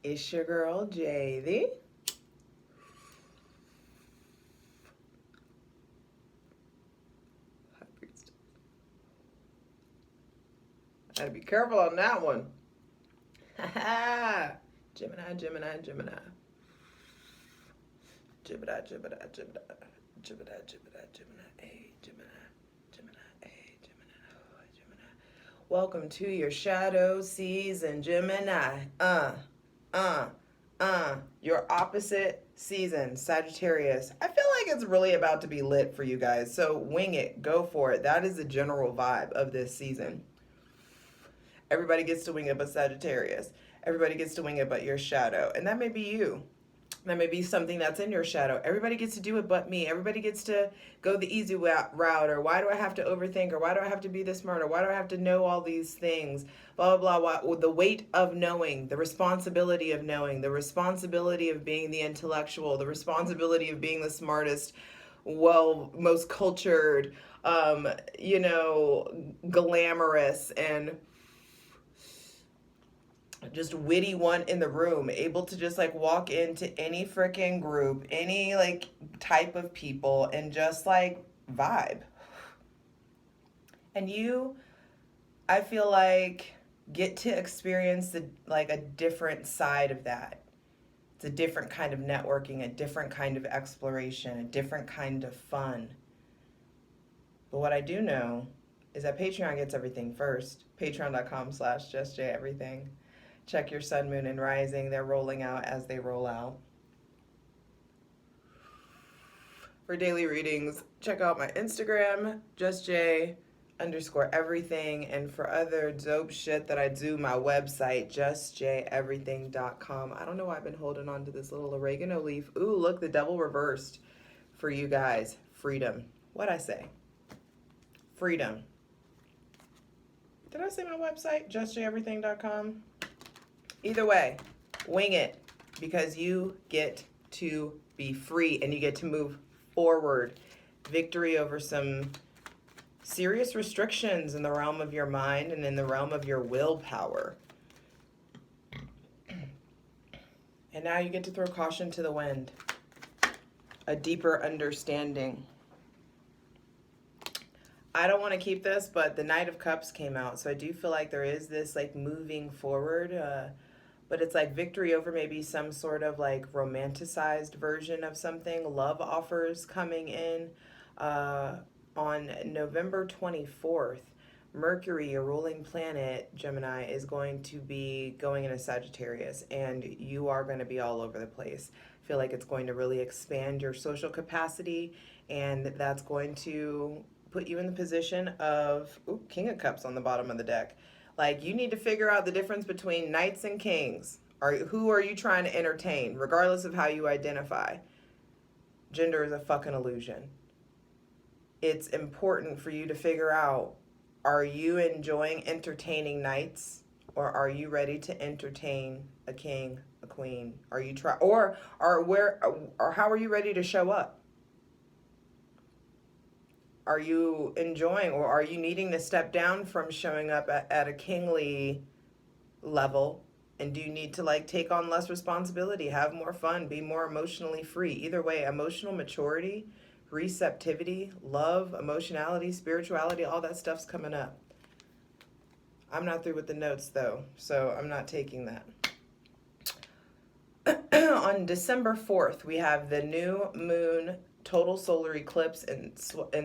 It's your girl, Javy. I gotta be careful on that one. Gemini, Gemini, Gemini. Gemini, Gemini, Gemini. Gemini, Gemini, Gemini, A, Gemini, Gemini, A, Gemini, O, Gemini. Welcome to your shadow season, Gemini. Your opposite season, Sagittarius. I feel like it's really about to be lit for you guys, so wing it, go for it. That is the general vibe of this season. Everybody gets to wing it but Sagittarius. Everybody gets to wing it but your shadow. And that may be you. That may be something that's in your shadow. Everybody gets to do it but me. Everybody gets to go the easy route, or why do I have to overthink, or why do I have to be this smart, or why do I have to know all these things, blah, blah, blah. The weight of knowing, the responsibility of knowing, the responsibility of being the intellectual, the responsibility of being the smartest, most cultured, glamorous, and just witty one in the room, able to just like walk into any freaking group, any like type of people, and just like vibe. And you, I feel like, get to experience a different side of that. It's a different kind of networking, a different kind of exploration, a different kind of fun. But what I do know is that Patreon gets everything first. Patreon.com/justjeverything. Check your sun, moon, and rising. They're rolling out as they roll out. For daily readings, check out my Instagram, justj_everything. And for other dope shit that I do, my website, justjeverything.com. I don't know why I've been holding on to this little oregano leaf. Ooh, look, the devil reversed for you guys. Freedom. What'd I say? Freedom. Did I say my website, justjeverything.com? Either way, wing it, because you get to be free and you get to move forward. Victory over some serious restrictions in the realm of your mind and in the realm of your willpower. And now you get to throw caution to the wind. A deeper understanding. I don't want to keep this, but the Knight of Cups came out, so I do feel like there is this like moving forward, but it's like victory over maybe some sort of like romanticized version of something. Love offers coming in on November 24th. Mercury, your ruling planet, Gemini, is going to be going into Sagittarius, and you are going to be all over the place. I feel like it's going to really expand your social capacity, and that's going to put you in the position of, King of Cups on the bottom of the deck. Like, you need to figure out the difference between knights and kings. Who are you trying to entertain, regardless of how you identify? Gender is a fucking illusion. It's important for you to figure out, are you enjoying entertaining knights, or are you ready to entertain a king, a queen? Are you or how are you ready to show up? Are you enjoying, or are you needing to step down from showing up at a kingly level? And do you need to like take on less responsibility, have more fun, be more emotionally free? Either way, emotional maturity, receptivity, love, emotionality, spirituality, all that stuff's coming up. I'm not through with the notes though, so I'm not taking that. On December 4th, we have the new moon total solar eclipse in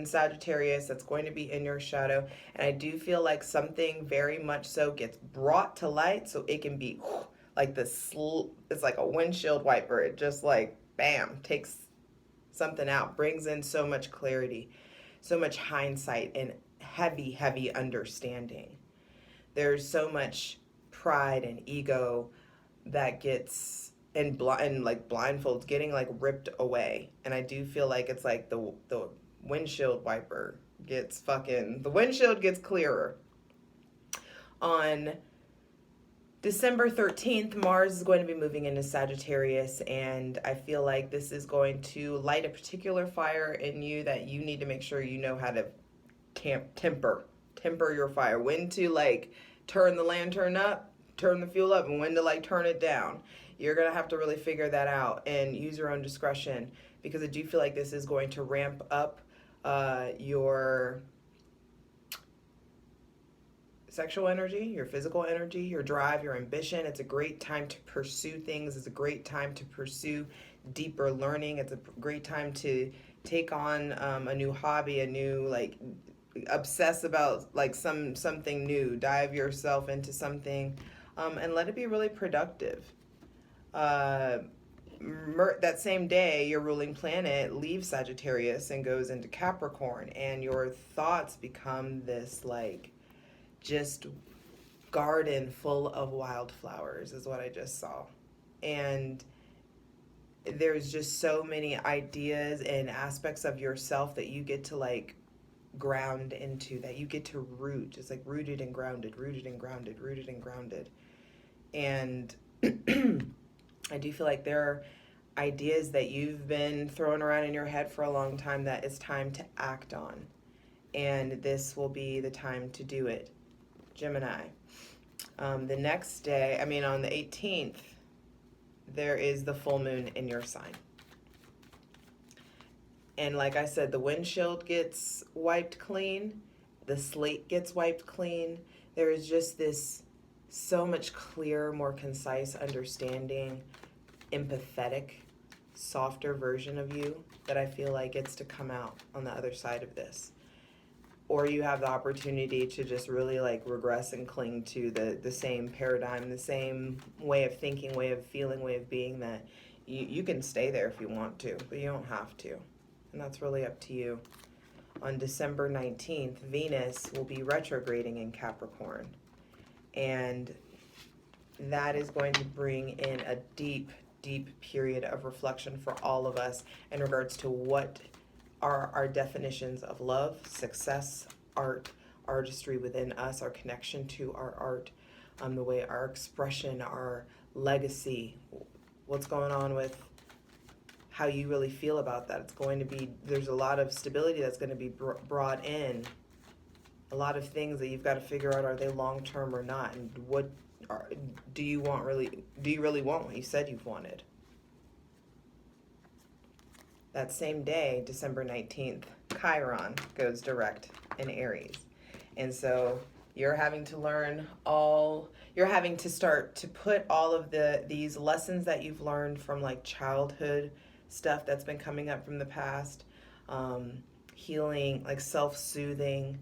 Sagittarius that's going to be in your shadow. And I do feel like something very much so gets brought to light, so it can be like it's like a windshield wiper. It just like, bam, takes something out, brings in so much clarity, so much hindsight, and heavy, heavy understanding. There's so much pride and ego that gets and like blindfolds getting like ripped away. And I do feel like it's like the windshield wiper gets the windshield gets clearer. On December 13th, Mars is going to be moving into Sagittarius, and I feel like this is going to light a particular fire in you that you need to make sure you know how to temper your fire. When to like turn the lantern up, turn the fuel up, and when to like turn it down. you're going to have to really figure that out and use your own discretion, because I do feel like this is going to ramp up your sexual energy, your physical energy, your drive, your ambition. It's a great time to pursue things. It's a great time to pursue deeper learning. It's a great time to take on a new hobby, a new, like, obsess about like something new. Dive yourself into something, and let it be really productive. That same day, your ruling planet leaves Sagittarius and goes into Capricorn, and your thoughts become this, like, just garden full of wildflowers is what I just saw. And there's just so many ideas and aspects of yourself that you get to, like, ground into, that you get to root, just like rooted and grounded, rooted and grounded, rooted and grounded. And I do feel like there are ideas that you've been throwing around in your head for a long time that it's time to act on. And this will be the time to do it. Gemini. The next day, on the 18th, there is the full moon in your sign. And like I said, the windshield gets wiped clean. The slate gets wiped clean. There is just this so much clearer, more concise understanding, empathetic, softer version of you that I feel like gets to come out on the other side of this. Or you have the opportunity to just really, like, regress and cling to the same paradigm, the same way of thinking, way of feeling, way of being, that you can stay there if you want to, but you don't have to. And that's really up to you. On December 19th, Venus will be retrograding in Capricorn. And that is going to bring in a deep, deep period of reflection for all of us in regards to what are our definitions of love, success, art, artistry within us, our connection to our art, the way our expression, our legacy, what's going on with how you really feel about that. It's going to be, there's a lot of stability that's going to be brought in, a lot of things that you've got to figure out, are they long-term or not, and what do you really want what you said you've wanted. That same day, December 19th, Chiron goes direct in Aries. And so you're having to start to put all of these lessons that you've learned from, like, childhood stuff that's been coming up from the past, healing, like self-soothing,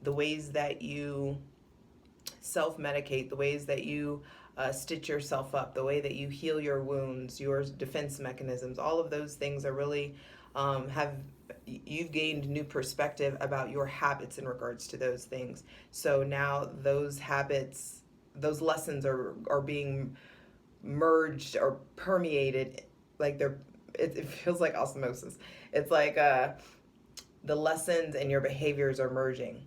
the ways that you self-medicate, the ways that you stitch yourself up, the way that you heal your wounds, your defense mechanisms, all of those things are really, you've gained new perspective about your habits in regards to those things. So now those habits, those lessons are being merged or permeated, like it feels like osmosis. It's like the lessons and your behaviors are merging.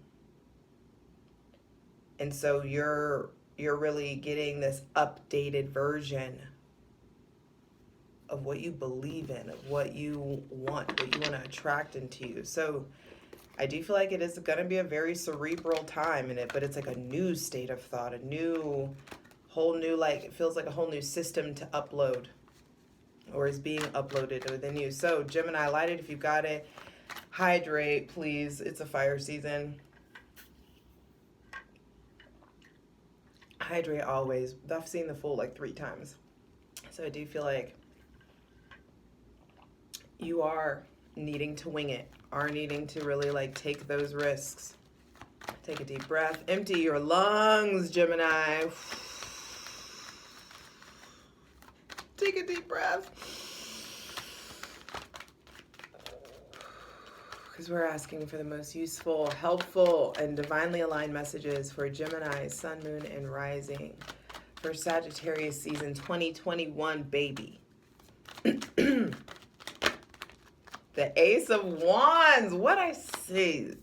And so you're really getting this updated version of what you believe in, of what you want to attract into you. So I do feel like it is going to be a very cerebral time in it, but it's like a new state of thought, whole new, like, it feels like a whole new system to upload, or is being uploaded within you. So Gemini, light it if you got it. Hydrate, please. It's a fire season. Hydrate always. I've seen the Fool like 3 times. So I do feel like you are needing to wing it, are needing to really, like, take those risks. Take a deep breath. Empty your lungs, Gemini. Take a deep breath. Because we're asking for the most useful, helpful, and divinely aligned messages for Gemini, Sun, Moon, and Rising for Sagittarius season 2021, baby. The Ace of Wands. What I see.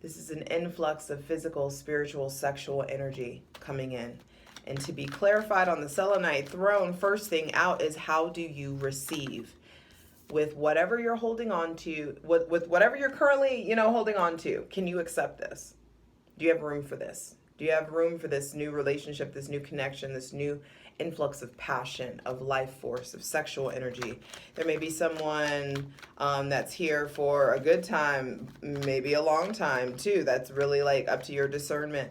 This is an influx of physical, spiritual, sexual energy coming in. And to be clarified on the Selenite throne, first thing out is, how do you receive? With whatever you're holding on to, with whatever you're currently, holding on to, can you accept this? Do you have room for this? Do you have room for this new relationship, this new connection, this new influx of passion, of life force, of sexual energy? There may be someone that's here for a good time, maybe a long time too. That's really like up to your discernment.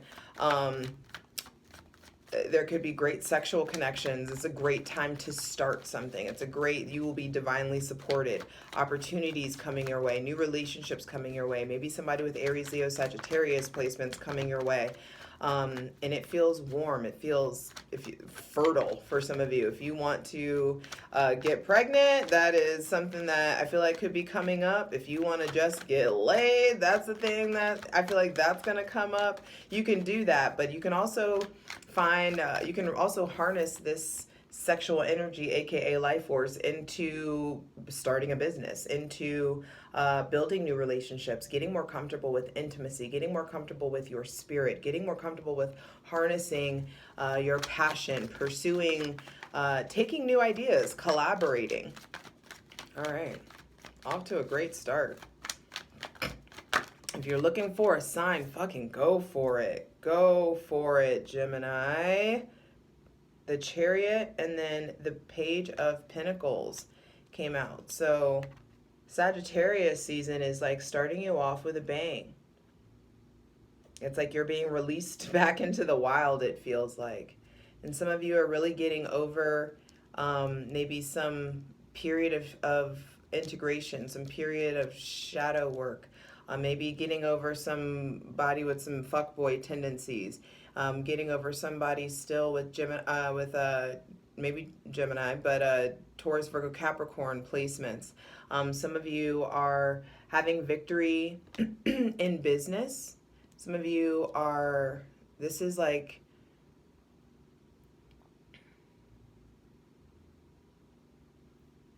There could be great sexual connections. It's a great time to start something. You will be divinely supported. Opportunities coming your way, new relationships coming your way, maybe somebody with Aries, Leo, Sagittarius placements coming your way. And it feels warm. It feels fertile for some of you. If you want to get pregnant, that is something that I feel like could be coming up. If you want to just get laid, that's the thing that I feel like that's going to come up. You can do that, but you can also you can also harness this sexual energy, aka life force, into starting a business, into building new relationships, getting more comfortable with intimacy, getting more comfortable with your spirit, getting more comfortable with harnessing your passion, pursuing, taking new ideas, collaborating. All right, off to a great start. If you're looking for a sign, fucking go for it. Go for it, Gemini. The Chariot and then the Page of Pentacles came out. So Sagittarius season is like starting you off with a bang. It's like you're being released back into the wild, it feels like. And some of you are really getting over maybe some period of integration, some period of shadow work. Maybe getting over somebody with some fuckboy tendencies. Getting over somebody still with maybe Gemini, but Taurus, Virgo, Capricorn placements. Some of you are having victory in business. Some of you are, this is like,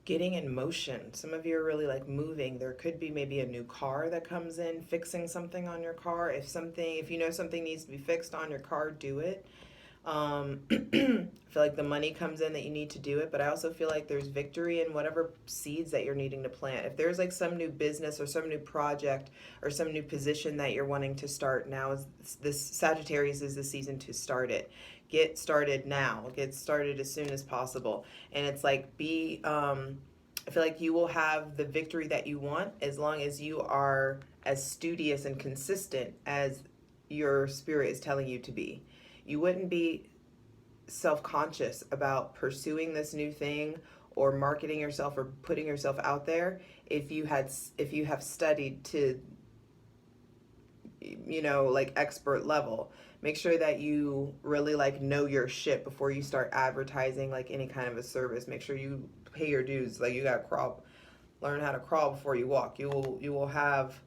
getting in motion. Some of you are really like moving. There could be maybe a new car that comes in, fixing something on your car. If you know something needs to be fixed on your car, do it. I feel like the money comes in that you need to do it, but I also feel like there's victory in whatever seeds that you're needing to plant. If there's like some new business or some new project or some new position that you're wanting to start, now is this Sagittarius is the season to start it. Get started now. Get started as soon as possible. And it's like I feel like you will have the victory that you want as long as you are as studious and consistent as your spirit is telling you to be. You wouldn't be self-conscious about pursuing this new thing or marketing yourself or putting yourself out there if you have studied to, like expert level. Make sure that you really like know your shit before you start advertising like any kind of a service. Make sure you pay your dues. Like you gotta learn how to crawl before you walk. You will have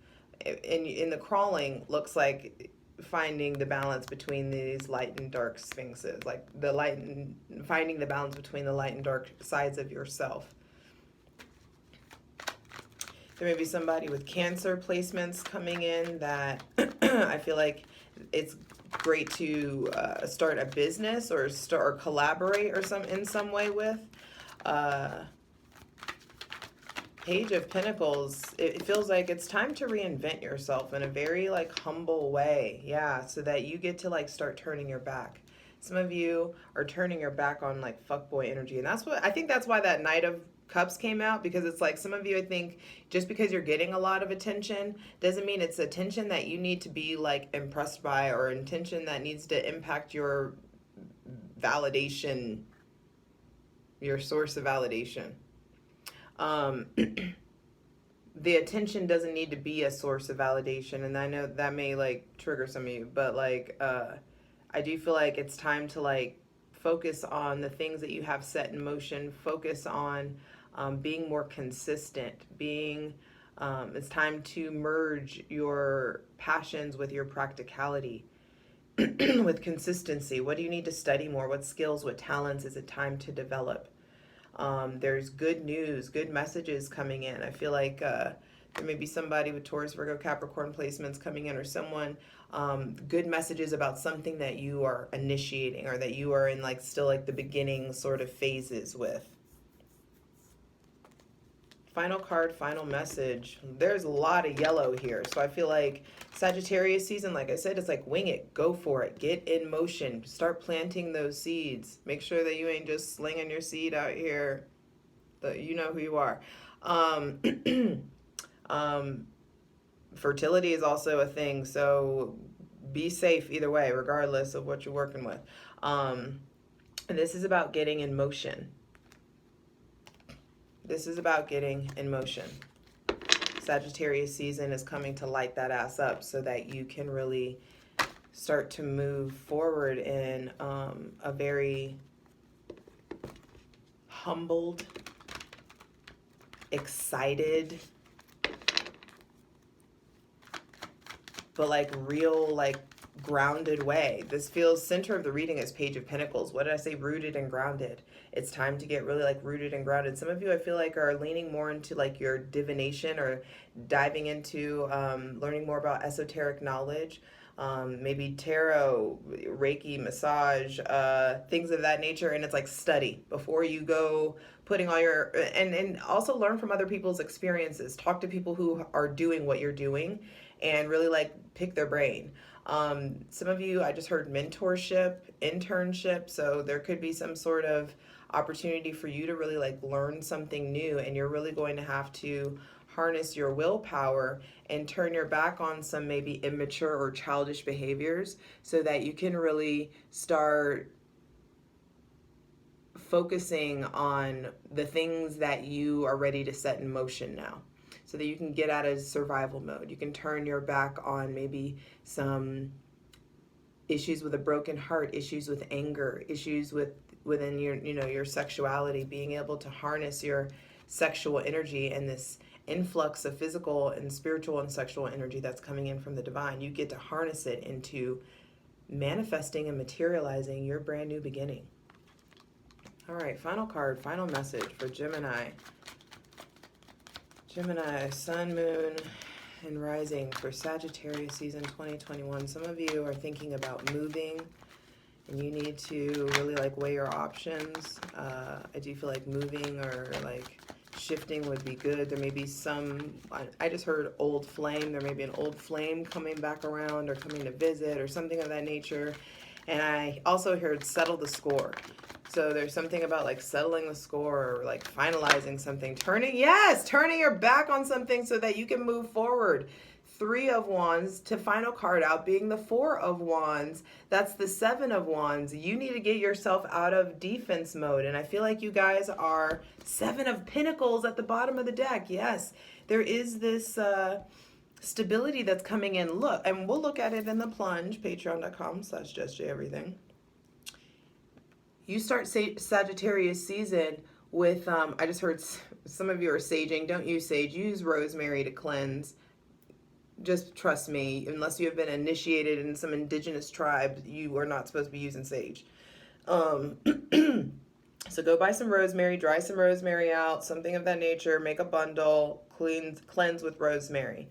in the crawling looks like finding the balance between these light and dark sphinxes, like finding the balance between the light and dark sides of yourself. There may be somebody with Cancer placements coming in that I feel like it's great to start a business or collaborate in some way with. Page of Pentacles, it feels like it's time to reinvent yourself in a very like humble way. Yeah, so that you get to like start turning your back. Some of you are turning your back on like fuckboy energy. And I think that's why that Knight of Cups came out, because it's like some of you, I think, just because you're getting a lot of attention doesn't mean it's attention that you need to be like impressed by, or attention that needs to impact your validation, your source of validation. The attention doesn't need to be a source of validation, and I know that may like trigger some of you, but like I do feel like it's time to like focus on the things that you have set in motion. Focus on being more consistent. It's time to merge your passions with your practicality, with consistency. What do you need to study more? What skills, what talents is it time to develop? There's good news, good messages coming in. I feel like there may be somebody with Taurus, Virgo, Capricorn placements coming in, or someone, good messages about something that you are initiating or that you are in like still like the beginning sort of phases with. Final card, final message. There's a lot of yellow here. So I feel like Sagittarius season, like I said, it's like wing it, go for it, get in motion, start planting those seeds. Make sure that you ain't just slinging your seed out here. You know who you are. Um, um, fertility is also a thing. So be safe either way, regardless of what you're working with. And this is about getting in motion. This is about getting in motion. Sagittarius season is coming to light that ass up so that you can really start to move forward in a very humbled, excited, but like real, like grounded way. This feels center of the reading is Page of Pentacles. What did I say? Rooted and grounded. It's time to get really like rooted and grounded. Some of you I feel like are leaning more into like your divination or diving into learning more about esoteric knowledge. Maybe tarot, Reiki, massage, things of that nature. And it's like study before you go putting all your, and also learn from other people's experiences. Talk to people who are doing what you're doing and really like pick their brain. Some of you, I just heard mentorship, internship. So there could be some sort of opportunity for you to really like learn something new, and you're really going to have to harness your willpower and turn your back on some maybe immature or childish behaviors so that you can really start focusing on the things that you are ready to set in motion now, so that you can get out of survival mode. You can turn your back on maybe some issues with a broken heart, issues with anger, issues within your, you know, your sexuality, being able to harness your sexual energy and this influx of physical and spiritual and sexual energy that's coming in from the divine. You get to harness it into manifesting and materializing your brand new beginning. All right, final card, final message for Gemini. Gemini, Sun, Moon, and Rising for Sagittarius season 2021. Some of you are thinking about moving, and you need to really like weigh your options. I do feel like moving or like shifting would be good. There may be some, I just heard old flame. There may be an old flame coming back around or coming to visit or something of that nature. And I also heard settle the score. So there's something about like settling the score or like finalizing something, turning your back on something so that you can move forward. 3 of Wands to final card out being the 4 of Wands. That's the 7 of Wands. You need to get yourself out of defense mode. And I feel like you guys are 7 of Pentacles at the bottom of the deck. Yes, there is this stability that's coming in. Look, and we'll look at it in the plunge, patreon.com/justjeverything. You start Sagittarius season with, I just heard some of you are saging. Don't use sage. Use rosemary to cleanse. Just trust me, unless you have been initiated in some indigenous tribe, you are not supposed to be using sage. So go buy some rosemary, dry some rosemary out, something of that nature, make a bundle, cleanse with rosemary.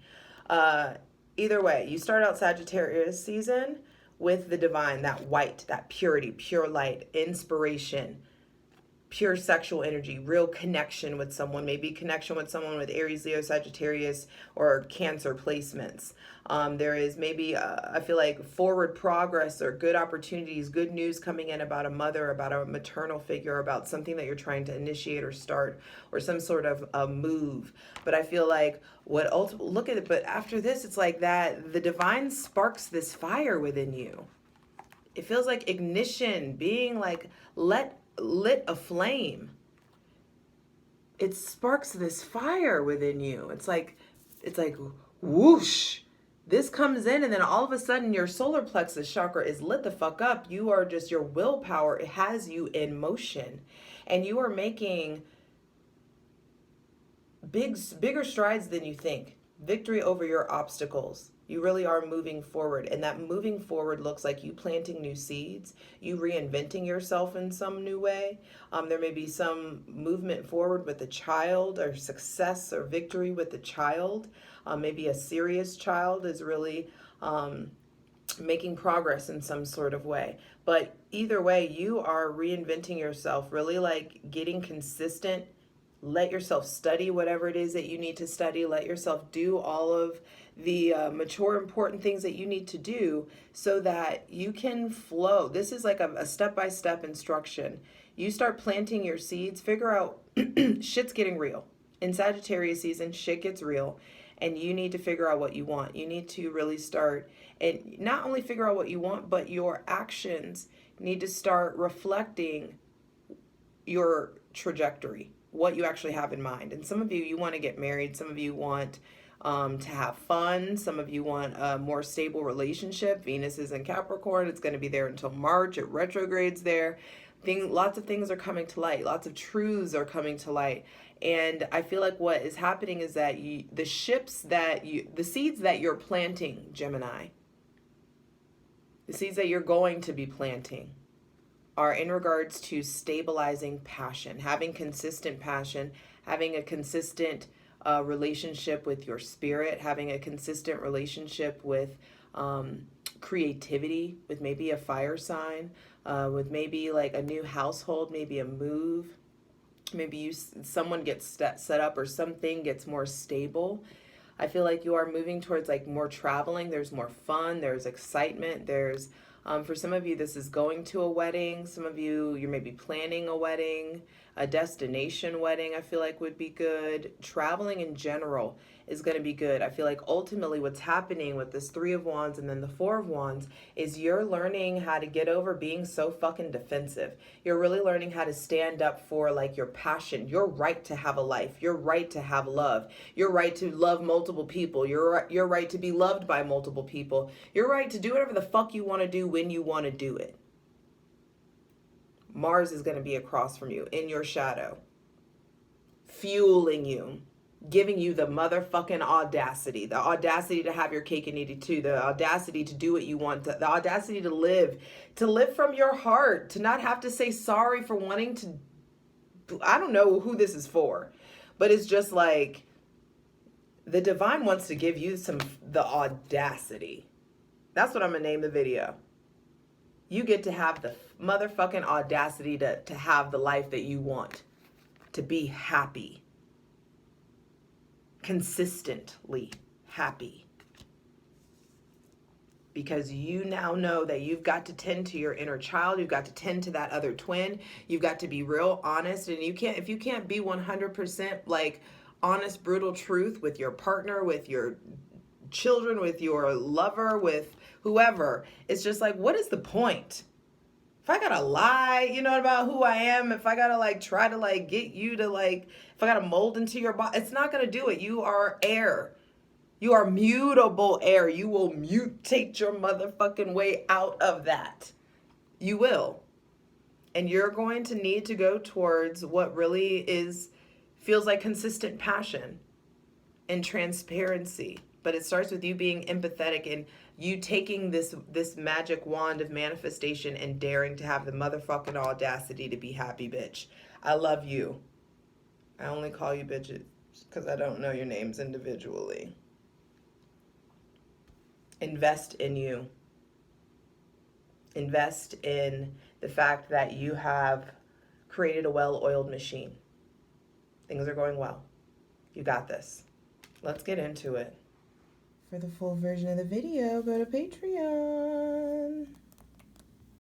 Either way, you start out Sagittarius season with the divine, that white, that purity, pure light, inspiration, pure sexual energy, real connection with someone, maybe connection with someone with Aries, Leo, Sagittarius, or Cancer placements. There is maybe, I feel like, forward progress or good opportunities, good news coming in about a mother, about a maternal figure, about something that you're trying to initiate or start, or some sort of a move. But I feel like look at it, but after this, it's like that the divine sparks this fire within you. It feels like ignition, being like lit aflame. It sparks this fire within you. It's like whoosh. This comes in, and then all of a sudden your solar plexus chakra is lit the fuck up. You are just, your willpower, it has you in motion, and you are making bigger strides than you think. Victory over your obstacles. You really are moving forward, and that moving forward looks like you planting new seeds, you reinventing yourself in some new way. There may be some movement forward with a child, or success or victory with a child. Maybe a serious child is really making progress in some sort of way. But either way, you are reinventing yourself, really like getting consistent Let yourself study whatever it is that you need to study. Let yourself do all of the mature, important things that you need to do so that you can flow. This is like a step-by-step instruction. You start planting your seeds, figure out shit's getting real. In Sagittarius season, shit gets real, and you need to figure out what you want. You need to really start, and not only figure out what you want, but your actions need to start reflecting your trajectory, what you actually have in mind. And some of you want to get married. Some of you want to have fun. Some of you want a more stable relationship. Venus is in Capricorn. It's going to be there until March. It retrogrades there. Lots of things are coming to light. Lots of truths are coming to light. And I feel like what is happening is that the seeds that you're planting, Gemini, the seeds that you're going to be planting are in regards to stabilizing passion, having consistent passion, having a consistent relationship with your spirit, having a consistent relationship with creativity, with maybe a fire sign, with maybe like a new household, maybe a move, maybe someone gets set up or something gets more stable. I feel like you are moving towards like more traveling. There's more fun. There's excitement. There's for some of you, this is going to a wedding. Some of you, you're maybe planning a wedding, a destination wedding, I feel like would be good. Traveling in general is going to be good. I feel like ultimately what's happening with this Three of Wands and then the Four of Wands is you're learning how to get over being so fucking defensive. You're really learning how to stand up for like your passion, your right to have a life, your right to have love, your right to love multiple people, your right to be loved by multiple people, your right to do whatever the fuck you want to do when you want to do it. Mars is going to be across from you in your shadow, fueling you, giving you the motherfucking audacity to have your cake and eat it too, the audacity to do what you want, the audacity to live from your heart, to not have to say sorry for wanting to. I don't know who this is for, but it's just like the divine wants to give you the audacity. That's what I'm gonna name the video. You get to have the motherfucking audacity to have the life that you want, to be happy, consistently happy. Because you now know that you've got to tend to your inner child, you've got to tend to that other twin, you've got to be real honest, and if you can't be 100% like honest, brutal truth with your partner, with your children, with your lover, with whoever, it's just like, what is the point? If I gotta lie, about who I am, if I gotta like try to like get you to like, if I gotta mold into your body, it's not gonna do it. You are air. You are mutable air. You will mutate your motherfucking way out of that. You will. And you're going to need to go towards what really feels like consistent passion and transparency. But it starts with you being empathetic and you taking this magic wand of manifestation and daring to have the motherfucking audacity to be happy, bitch. I love you. I only call you bitches because I don't know your names individually. Invest in you. Invest in the fact that you have created a well-oiled machine. Things are going well. You got this. Let's get into it. For the full version of the video, go to Patreon.